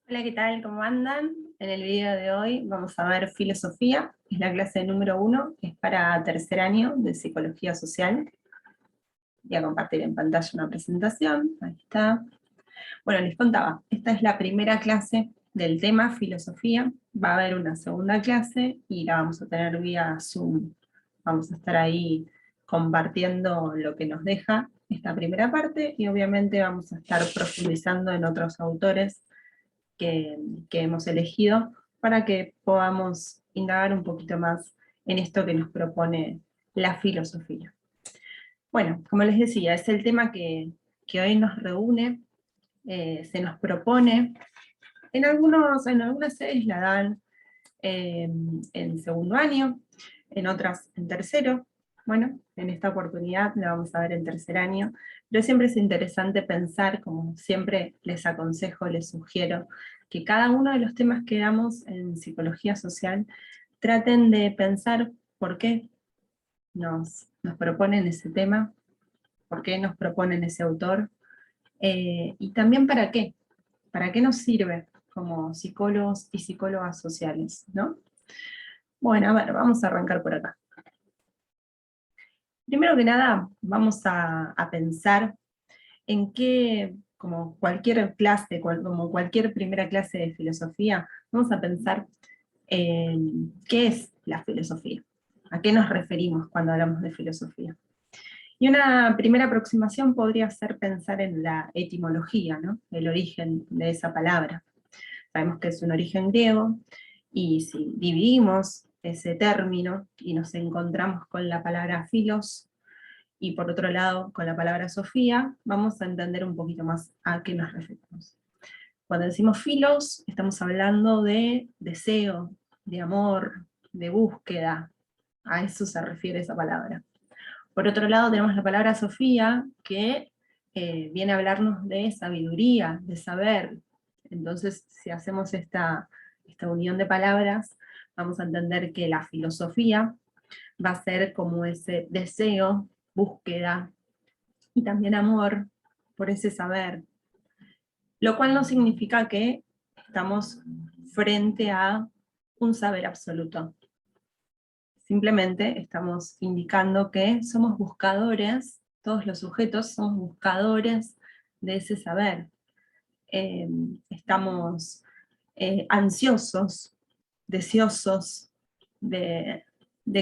Hola, ¿qué tal? ¿Cómo andan? En el video de hoy vamos a ver filosofía, es la clase número 1, es para tercer año de psicología social. Voy a compartir en pantalla una presentación, ahí está. Bueno, les contaba, esta es la primera clase del tema filosofía, va a haber una segunda clase y la vamos a tener vía Zoom. Vamos a estar ahí compartiendo lo que nos deja esta primera parte y obviamente vamos a estar profundizando en otros autores que, que hemos elegido para que podamos indagar un poquito más en esto que nos propone la filosofía. Bueno, como les decía, es el tema que hoy nos reúne, se nos propone. En algunas sedes la dan en segundo año, en otras en tercero. Bueno, en esta oportunidad la vamos a ver en tercer año, pero siempre es interesante pensar, como siempre les aconsejo, les sugiero, que cada uno de los temas que damos en psicología social traten de pensar por qué nos proponen ese tema, por qué nos proponen ese autor, y también para qué nos sirve como psicólogos y psicólogas sociales, ¿no? Bueno, a ver, vamos a arrancar por acá. Primero que nada, vamos a pensar en qué, como cualquier clase, como cualquier primera clase de filosofía, vamos a pensar en qué es la filosofía, a qué nos referimos cuando hablamos de filosofía. Y una primera aproximación podría ser pensar en la etimología, ¿no? El origen de esa palabra. Sabemos que es un origen griego, y si dividimos ese término y nos encontramos con la palabra filos, y por otro lado con la palabra sofía, vamos a entender un poquito más a qué nos referimos. Cuando decimos filos, estamos hablando de deseo, de amor, de búsqueda, a eso se refiere esa palabra. Por otro lado tenemos la palabra sofía, que viene a hablarnos de sabiduría, de saber. Entonces, si hacemos esta unión de palabras, vamos a entender que la filosofía va a ser como ese deseo, búsqueda y también amor por ese saber, lo cual no significa que estamos frente a un saber absoluto. Simplemente estamos indicando que somos buscadores, todos los sujetos somos buscadores de ese saber. Estamos ansiosos, deseosos de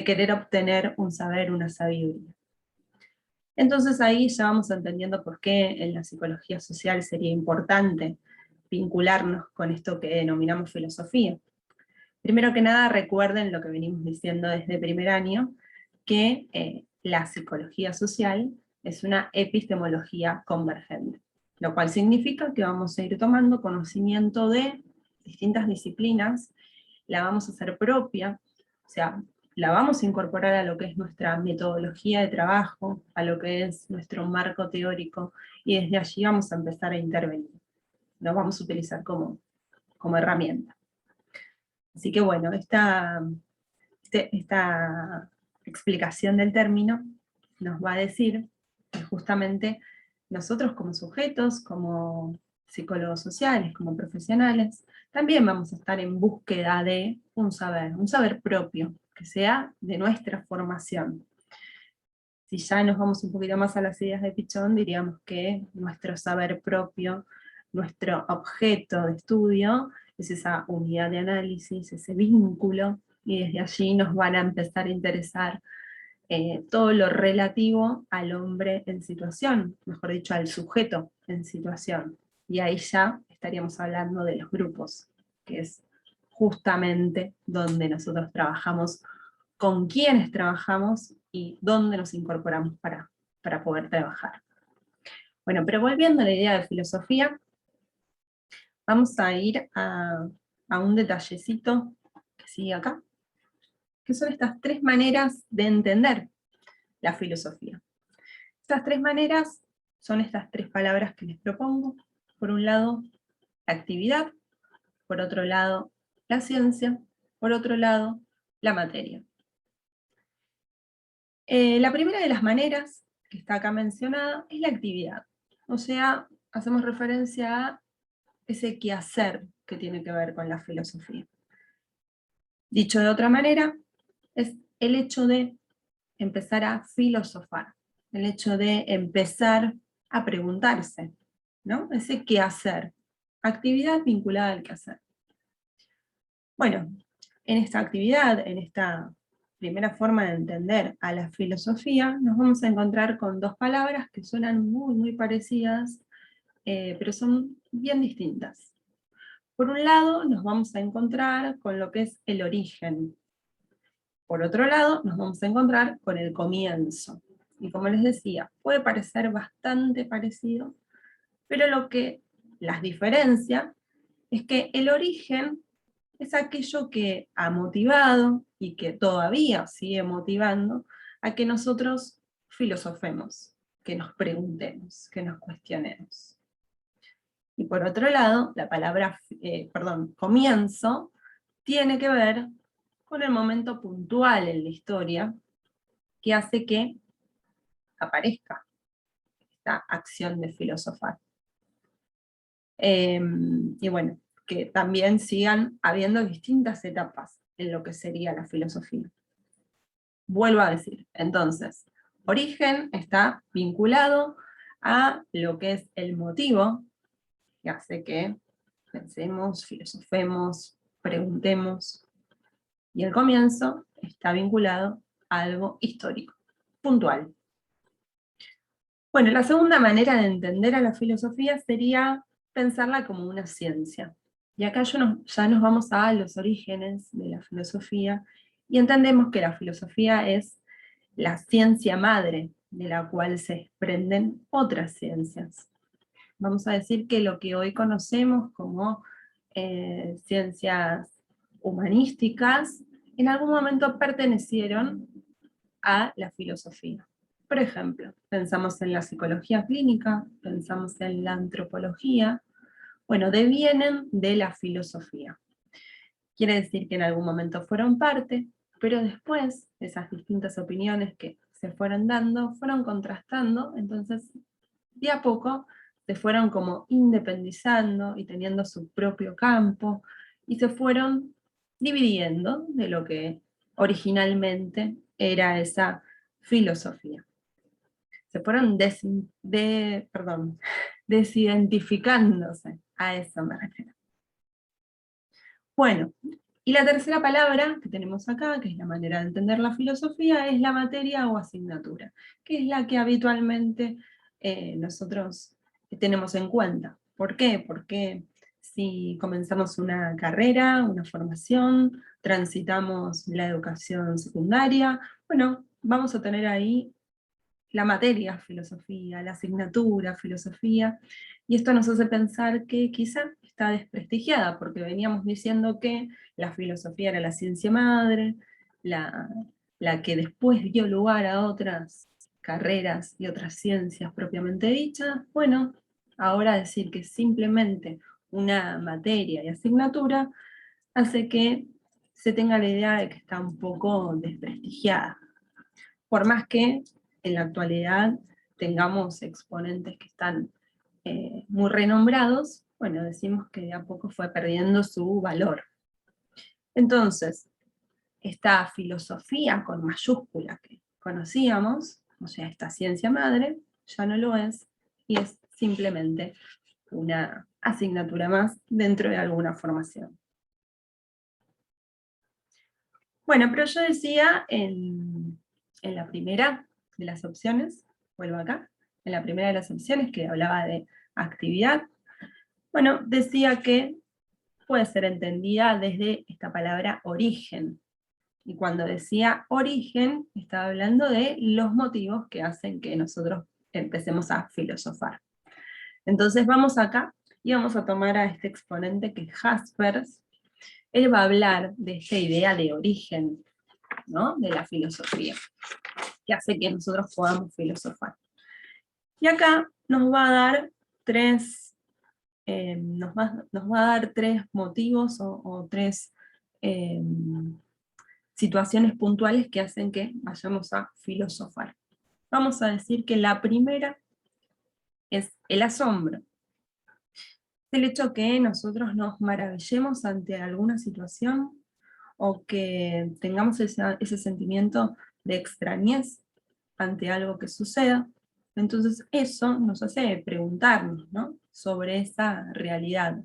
querer obtener un saber, una sabiduría. Entonces ahí ya vamos entendiendo por qué en la psicología social sería importante vincularnos con esto que denominamos filosofía. Primero que nada, recuerden lo que venimos diciendo desde primer año, que la psicología social es una epistemología convergente, lo cual significa que vamos a ir tomando conocimiento de distintas disciplinas, la vamos a hacer propia, o sea, la vamos a incorporar a lo que es nuestra metodología de trabajo, a lo que es nuestro marco teórico, y desde allí vamos a empezar a intervenir. Lo vamos a utilizar como herramienta. Así que bueno, esta explicación del término nos va a decir que justamente nosotros como sujetos, como psicólogos sociales, como profesionales, también vamos a estar en búsqueda de un saber propio, que sea de nuestra formación. Si ya nos vamos un poquito más a las ideas de Pichón, diríamos que nuestro saber propio, nuestro objeto de estudio, es esa unidad de análisis, ese vínculo, y desde allí nos van a empezar a interesar todo lo relativo al hombre en situación, mejor dicho, al sujeto en situación. Y ahí ya estaríamos hablando de los grupos, que es justamente donde nosotros trabajamos, con quiénes trabajamos y dónde nos incorporamos para poder trabajar. Bueno, pero volviendo a la idea de filosofía, vamos a ir a un detallecito que sigue acá, que son estas tres maneras de entender la filosofía. Estas tres maneras son estas tres palabras que les propongo. Por un lado, la actividad, por otro lado, la ciencia, por otro lado, la materia. La primera de las maneras, que está acá mencionada, es la actividad. O sea, hacemos referencia a ese quehacer que tiene que ver con la filosofía. Dicho de otra manera, es el hecho de empezar a filosofar, el hecho de empezar a preguntarse, ¿no? Ese quehacer, actividad vinculada al quehacer. Bueno, en esta actividad, en esta primera forma de entender a la filosofía, nos vamos a encontrar con dos palabras que suenan muy, muy parecidas, pero son bien distintas. Por un lado, nos vamos a encontrar con lo que es el origen. Por otro lado, nos vamos a encontrar con el comienzo. Y como les decía, puede parecer bastante parecido, pero lo que las diferencia es que el origen es aquello que ha motivado y que todavía sigue motivando a que nosotros filosofemos, que nos preguntemos, que nos cuestionemos. Y por otro lado, la palabra, comienzo, tiene que ver con el momento puntual en la historia que hace que aparezca esta acción de filosofar. Y bueno, que también sigan habiendo distintas etapas en lo que sería la filosofía. Vuelvo a decir, entonces, origen está vinculado a lo que es el motivo que hace que pensemos, filosofemos, preguntemos, y el comienzo está vinculado a algo histórico, puntual. Bueno, la segunda manera de entender a la filosofía sería pensarla como una ciencia. Y acá ya nos vamos a los orígenes de la filosofía, y entendemos que la filosofía es la ciencia madre de la cual se desprenden otras ciencias. Vamos a decir que lo que hoy conocemos como ciencias humanísticas, en algún momento pertenecieron a la filosofía. Por ejemplo, pensamos en la psicología clínica, pensamos en la antropología, bueno, devienen de la filosofía. Quiere decir que en algún momento fueron parte, pero después esas distintas opiniones que se fueron dando, fueron contrastando, entonces de a poco se fueron como independizando y teniendo su propio campo, y se fueron dividiendo de lo que originalmente era esa filosofía. Se fueron desidentificándose, a eso me refiero. Bueno, y la tercera palabra que tenemos acá, que es la manera de entender la filosofía, es la materia o asignatura, que es la que habitualmente nosotros tenemos en cuenta. ¿Por qué? Porque si comenzamos una carrera, una formación, transitamos la educación secundaria, bueno, vamos a tener ahí la materia filosofía, la asignatura filosofía, y esto nos hace pensar que quizá está desprestigiada, porque veníamos diciendo que la filosofía era la ciencia madre, la que después dio lugar a otras carreras y otras ciencias propiamente dichas. Bueno, ahora decir que simplemente una materia y asignatura hace que se tenga la idea de que está un poco desprestigiada. Por más que en la actualidad tengamos exponentes que están muy renombrados, bueno, decimos que de a poco fue perdiendo su valor. Entonces, esta filosofía con mayúscula que conocíamos, o sea, esta ciencia madre, ya no lo es, y es simplemente una asignatura más dentro de alguna formación. Bueno, pero yo decía en la primera de las opciones, vuelvo acá, en la primera de las opciones que hablaba de actividad, bueno, decía que puede ser entendida desde esta palabra origen. Y cuando decía origen, estaba hablando de los motivos que hacen que nosotros empecemos a filosofar. Entonces vamos acá y vamos a tomar a este exponente que es Jaspers. Él va a hablar de esta idea de origen, ¿no?, de la filosofía, que hace que nosotros podamos filosofar. Y acá nos va a dar tres, nos va a dar tres motivos o tres situaciones puntuales que hacen que vayamos a filosofar. Vamos a decir que la primera es el asombro. el hecho que nosotros nos maravillemos ante alguna situación o que tengamos ese sentimiento de extrañez ante algo que suceda. Entonces eso nos hace preguntarnos, ¿no?, sobre esa realidad,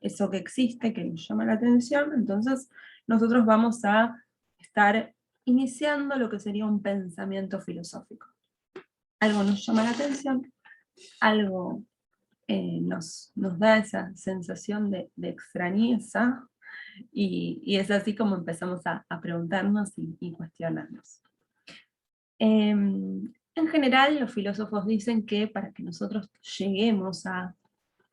eso que existe, que nos llama la atención. Entonces nosotros vamos a estar iniciando lo que sería un pensamiento filosófico. Algo nos llama la atención, algo nos da esa sensación de extrañeza, y es así como empezamos a preguntarnos y cuestionarnos. En general, los filósofos dicen que para que nosotros lleguemos a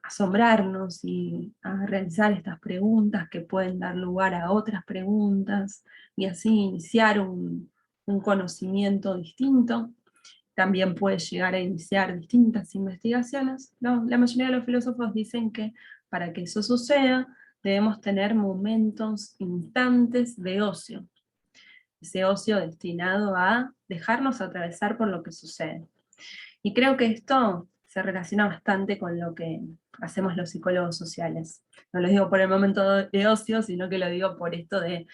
asombrarnos y a realizar estas preguntas que pueden dar lugar a otras preguntas, y así iniciar un conocimiento distinto, también puede llegar a iniciar distintas investigaciones, ¿no? La mayoría de los filósofos dicen que para que eso suceda, debemos tener momentos, instantes de ocio. Ese ocio destinado a dejarnos atravesar por lo que sucede. Y creo que esto se relaciona bastante con lo que hacemos los psicólogos sociales. No lo digo por el momento de ocio, sino que lo digo por esto de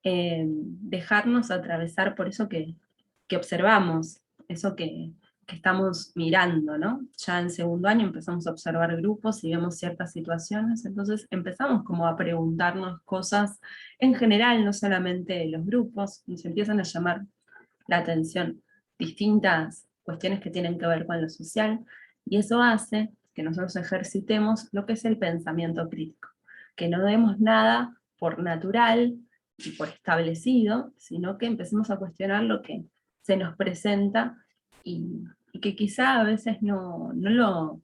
dejarnos atravesar por eso que observamos, eso que estamos mirando, ¿no? Ya en segundo año empezamos a observar grupos y vemos ciertas situaciones, entonces empezamos como a preguntarnos cosas en general, no solamente los grupos, nos empiezan a llamar la atención distintas cuestiones que tienen que ver con lo social, y eso hace que nosotros ejercitemos lo que es el pensamiento crítico, que no demos nada por natural y por establecido, sino que empecemos a cuestionar lo que se nos presenta, y que quizá a veces no lo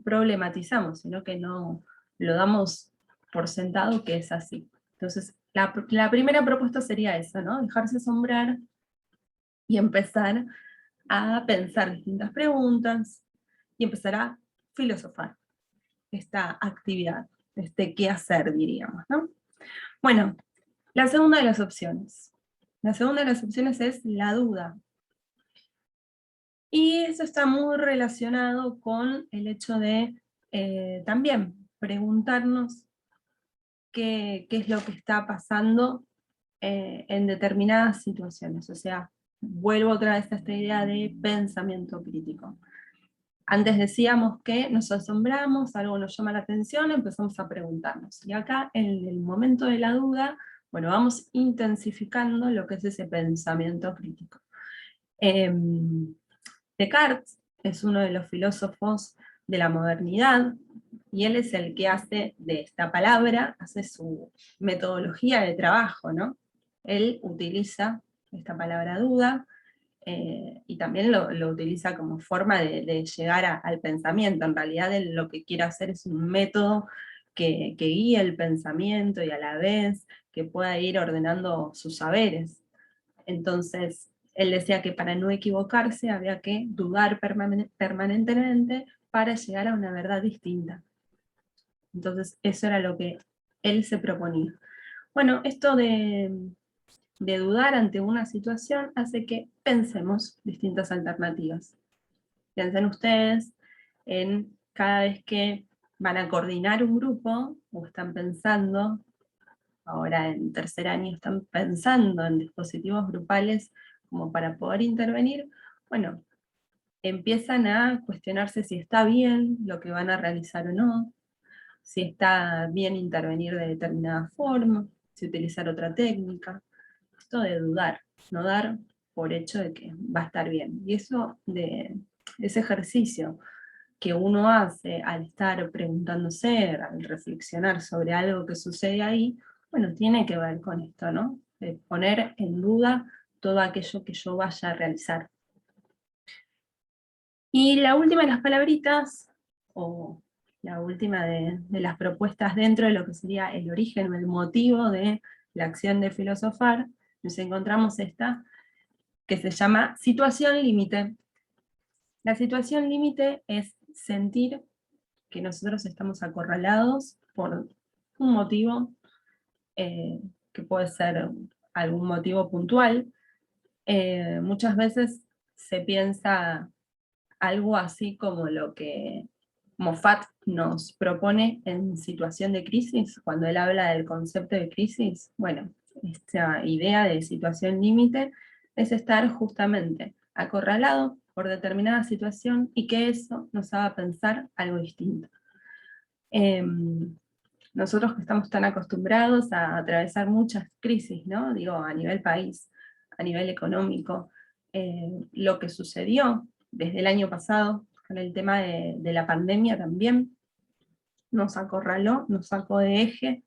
problematizamos, sino que no lo damos por sentado que es así. Entonces, la primera propuesta sería esa, ¿no? Dejarse asombrar y empezar a pensar distintas preguntas y empezar a filosofar esta actividad, este qué hacer, diríamos, ¿no? Bueno, la segunda de las opciones. La segunda de las opciones es la duda. Y eso está muy relacionado con el hecho de también preguntarnos qué es lo que está pasando en determinadas situaciones. O sea, vuelvo otra vez a esta idea de pensamiento crítico. Antes decíamos que nos asombramos, algo nos llama la atención, empezamos a preguntarnos. Y acá, en el momento de la duda, bueno, vamos intensificando lo que es ese pensamiento crítico. Descartes es uno de los filósofos de la modernidad, y él es el que hace de esta palabra, hace su metodología de trabajo, ¿no? Él utiliza esta palabra duda, y también lo utiliza como forma de llegar al pensamiento. En realidad él lo que quiere hacer es un método que guíe el pensamiento y a la vez que pueda ir ordenando sus saberes. Entonces, él decía que para no equivocarse había que dudar permanentemente para llegar a una verdad distinta. Entonces, eso era lo que él se proponía. Bueno, esto de dudar ante una situación hace que pensemos distintas alternativas. Piensen ustedes en cada vez que van a coordinar un grupo, o están pensando, ahora en tercer año están pensando en dispositivos grupales como para poder intervenir, bueno, empiezan a cuestionarse si está bien lo que van a realizar o no, si está bien intervenir de determinada forma, si utilizar otra técnica. Esto de dudar, no dar por hecho de que va a estar bien. Y eso de ese ejercicio que uno hace al estar preguntándose, al reflexionar sobre algo que sucede ahí, bueno, tiene que ver con esto, ¿no? De poner en duda todo aquello que yo vaya a realizar. Y la última de las palabritas, o la última de las propuestas dentro de lo que sería el origen o el motivo de la acción de filosofar, nos encontramos esta, que se llama situación límite. La situación límite es sentir que nosotros estamos acorralados por un motivo, que puede ser algún motivo puntual. Muchas veces se piensa algo así como lo que Moffat nos propone en situación de crisis, cuando él habla del concepto de crisis, bueno, esta idea de situación límite es estar justamente acorralado por determinada situación y que eso nos haga pensar algo distinto. Nosotros que estamos tan acostumbrados a atravesar muchas crisis, ¿no? Digo, a nivel país, a nivel económico, lo que sucedió desde el año pasado con el tema de la pandemia también, nos acorraló, nos sacó de eje,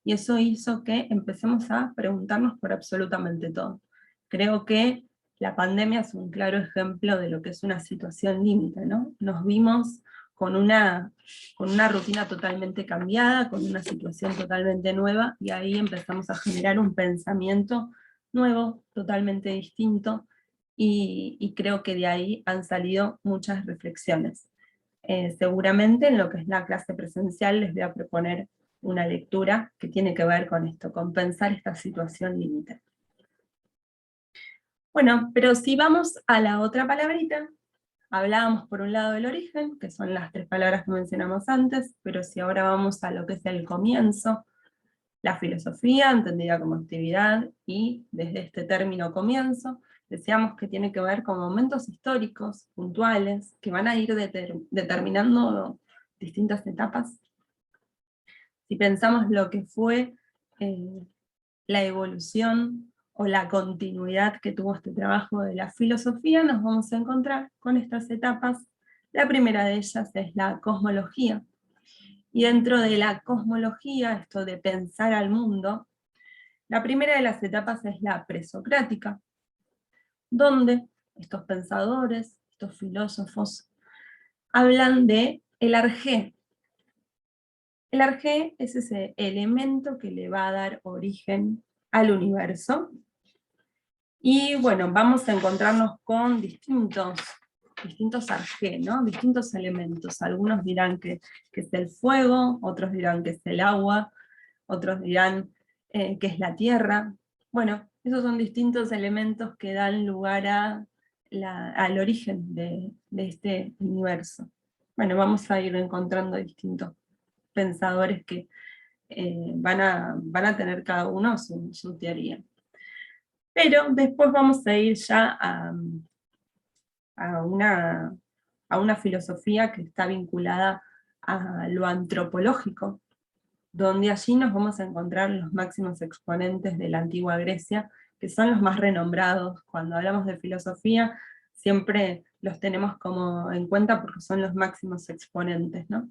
y eso hizo que empecemos a preguntarnos por absolutamente todo. Creo que la pandemia es un claro ejemplo de lo que es una situación límite, ¿no? Nos vimos con una rutina totalmente cambiada, con una situación totalmente nueva, y ahí empezamos a generar un pensamiento nuevo, totalmente distinto, y creo que de ahí han salido muchas reflexiones. Seguramente en lo que es la clase presencial les voy a proponer una lectura que tiene que ver con esto, con pensar esta situación límite. Bueno, pero si vamos a la otra palabrita, hablábamos por un lado del origen, que son las 3 palabras que mencionamos antes, pero si ahora vamos a lo que es el comienzo, la filosofía, entendida como actividad, y desde este término comienzo, decíamos que tiene que ver con momentos históricos, puntuales, que van a ir determinando distintas etapas. Si pensamos lo que fue la evolución o la continuidad que tuvo este trabajo de la filosofía, nos vamos a encontrar con estas etapas. La primera de ellas es la cosmología. Y dentro de la cosmología, esto de pensar al mundo, la primera de las etapas es la presocrática, donde estos pensadores, estos filósofos, hablan de el arjé. El arjé es ese elemento que le va a dar origen al universo. Y bueno, vamos a encontrarnos con distintos arjé, ¿no? Distintos elementos. Algunos dirán que es el fuego, otros dirán que es el agua, otros dirán que es la tierra. Bueno, esos son distintos elementos que dan lugar al origen de este universo. Bueno, vamos a ir encontrando distintos pensadores que van a tener cada uno su teoría. Pero después vamos a ir ya a una filosofía que está vinculada a lo antropológico, donde allí nos vamos a encontrar los máximos exponentes de la antigua Grecia, que son los más renombrados. Cuando hablamos de filosofía, siempre los tenemos como en cuenta porque son los máximos exponentes, ¿no?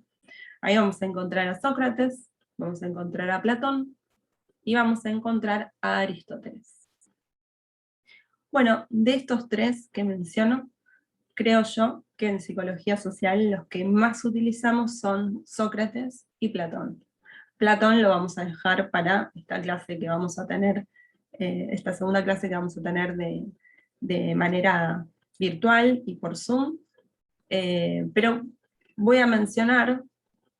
Ahí vamos a encontrar a Sócrates, vamos a encontrar a Platón, y vamos a encontrar a Aristóteles. Bueno, de estos 3 que menciono, creo yo que en psicología social los que más utilizamos son Sócrates y Platón. Platón lo vamos a dejar para esta clase que vamos a tener, esta segunda clase que vamos a tener de manera virtual y por Zoom, pero voy a mencionar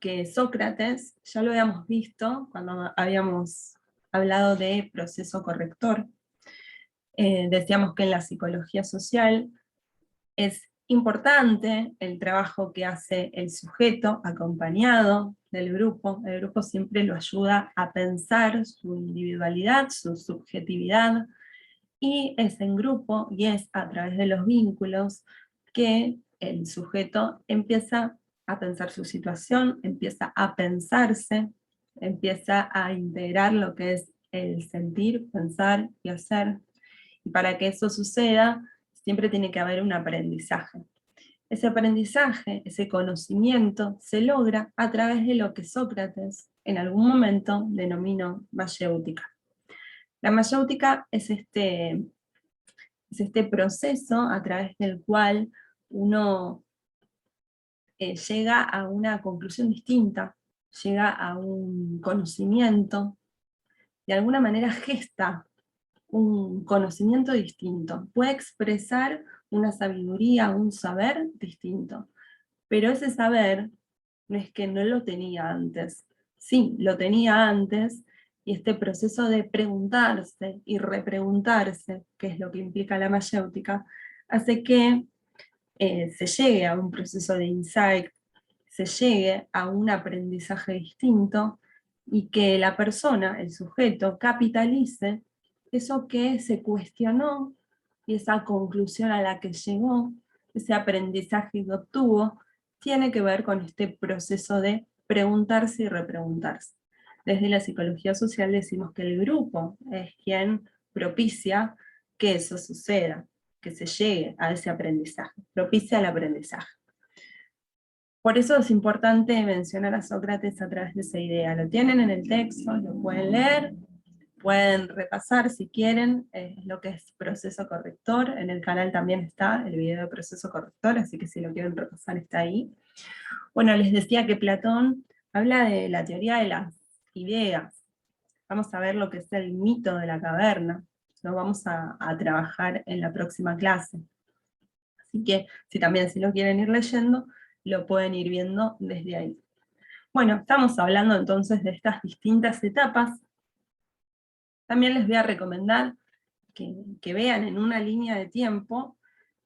que Sócrates ya lo habíamos visto cuando habíamos hablado de proceso corrector. Decíamos que en la psicología social es importante el trabajo que hace el sujeto acompañado del grupo. El grupo siempre lo ayuda a pensar su individualidad, su subjetividad, y es en grupo y es a través de los vínculos que el sujeto empieza a pensar su situación, empieza a pensarse, empieza a integrar lo que es el sentir, pensar y hacer. Y para que eso suceda, siempre tiene que haber un aprendizaje. Ese aprendizaje, ese conocimiento, se logra a través de lo que Sócrates en algún momento denominó mayéutica. La mayéutica es este proceso a través del cual uno llega a una conclusión distinta, llega a un conocimiento, de alguna manera gesta un conocimiento distinto, puede expresar una sabiduría, un saber distinto, pero ese saber no es que no lo tenía antes, sí, lo tenía antes, y este proceso de preguntarse y repreguntarse, que es lo que implica la mayéutica, hace que se llegue a un proceso de insight, se llegue a un aprendizaje distinto y que la persona, el sujeto, capitalice eso que se cuestionó y esa conclusión a la que llegó, ese aprendizaje que obtuvo, tiene que ver con este proceso de preguntarse y repreguntarse. Desde la psicología social decimos que el grupo es quien propicia que eso suceda, que se llegue a ese aprendizaje, propicia el aprendizaje. Por eso es importante mencionar a Sócrates a través de esa idea. Lo tienen en el texto, lo pueden leer, pueden repasar si quieren lo que es proceso corrector. En el canal también está el video de proceso corrector, así que si lo quieren repasar está ahí. Bueno, les decía que Platón habla de la teoría de las ideas. Vamos a ver lo que es el mito de la caverna. Lo vamos a trabajar en la próxima clase. Así que si lo quieren ir leyendo, lo pueden ir viendo desde ahí. Bueno, estamos hablando entonces de estas distintas etapas. También les voy a recomendar que vean en una línea de tiempo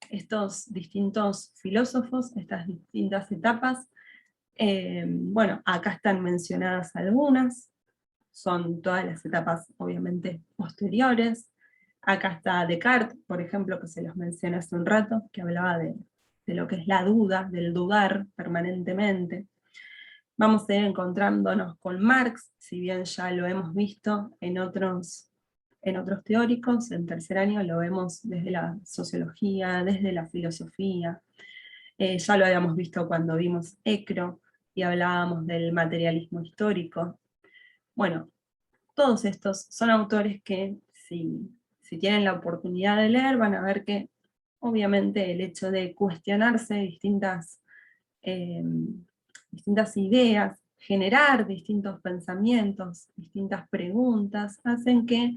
estos distintos filósofos, estas distintas etapas. Bueno, acá están mencionadas algunas, son todas las etapas obviamente posteriores. Acá está Descartes, por ejemplo, que se los mencioné hace un rato, que hablaba de lo que es la duda, del dudar permanentemente. Vamos a ir encontrándonos con Marx, si bien ya lo hemos visto en otros teóricos, en tercer año lo vemos desde la sociología, desde la filosofía. Ya lo habíamos visto cuando vimos Ecro y hablábamos del materialismo histórico. Bueno, todos estos son autores que si tienen la oportunidad de leer van a ver que obviamente el hecho de cuestionarse distintas ideas, generar distintos pensamientos, distintas preguntas, hacen que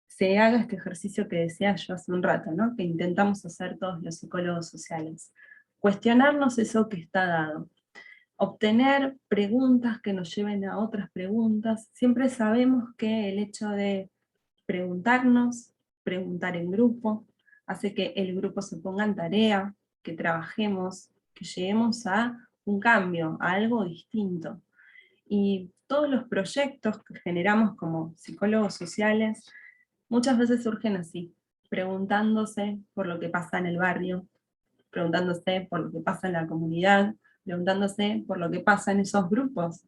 se haga este ejercicio que decía yo hace un rato, ¿no? Que intentamos hacer todos los psicólogos sociales. Cuestionarnos eso que está dado. Obtener preguntas que nos lleven a otras preguntas. Siempre sabemos que el hecho de preguntarnos, preguntar en grupo, hace que el grupo se ponga en tarea, que trabajemos, que lleguemos a un cambio, a algo distinto. Y todos los proyectos que generamos como psicólogos sociales muchas veces surgen así, preguntándose por lo que pasa en el barrio, preguntándose por lo que pasa en la comunidad, preguntándose por lo que pasa en esos grupos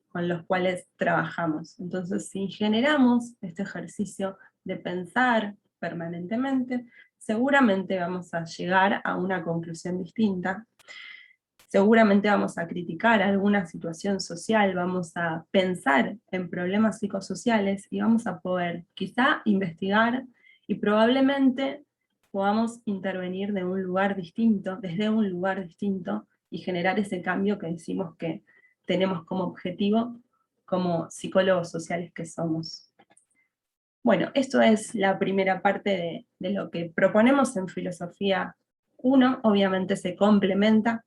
con los cuales trabajamos. Entonces, si generamos este ejercicio de pensar permanentemente, seguramente vamos a llegar a una conclusión distinta, seguramente vamos a criticar alguna situación social, vamos a pensar en problemas psicosociales y vamos a poder quizá investigar y probablemente podamos intervenir de un lugar distinto, desde un lugar distinto, y generar ese cambio que decimos que tenemos como objetivo como psicólogos sociales que somos. Bueno, esto es la primera parte de lo que proponemos en Filosofía 1, obviamente se complementa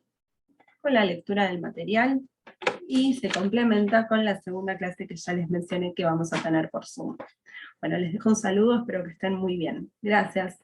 con la lectura del material y se complementa con la segunda clase que ya les mencioné que vamos a tener por Zoom. Bueno, les dejo un saludo, espero que estén muy bien. Gracias.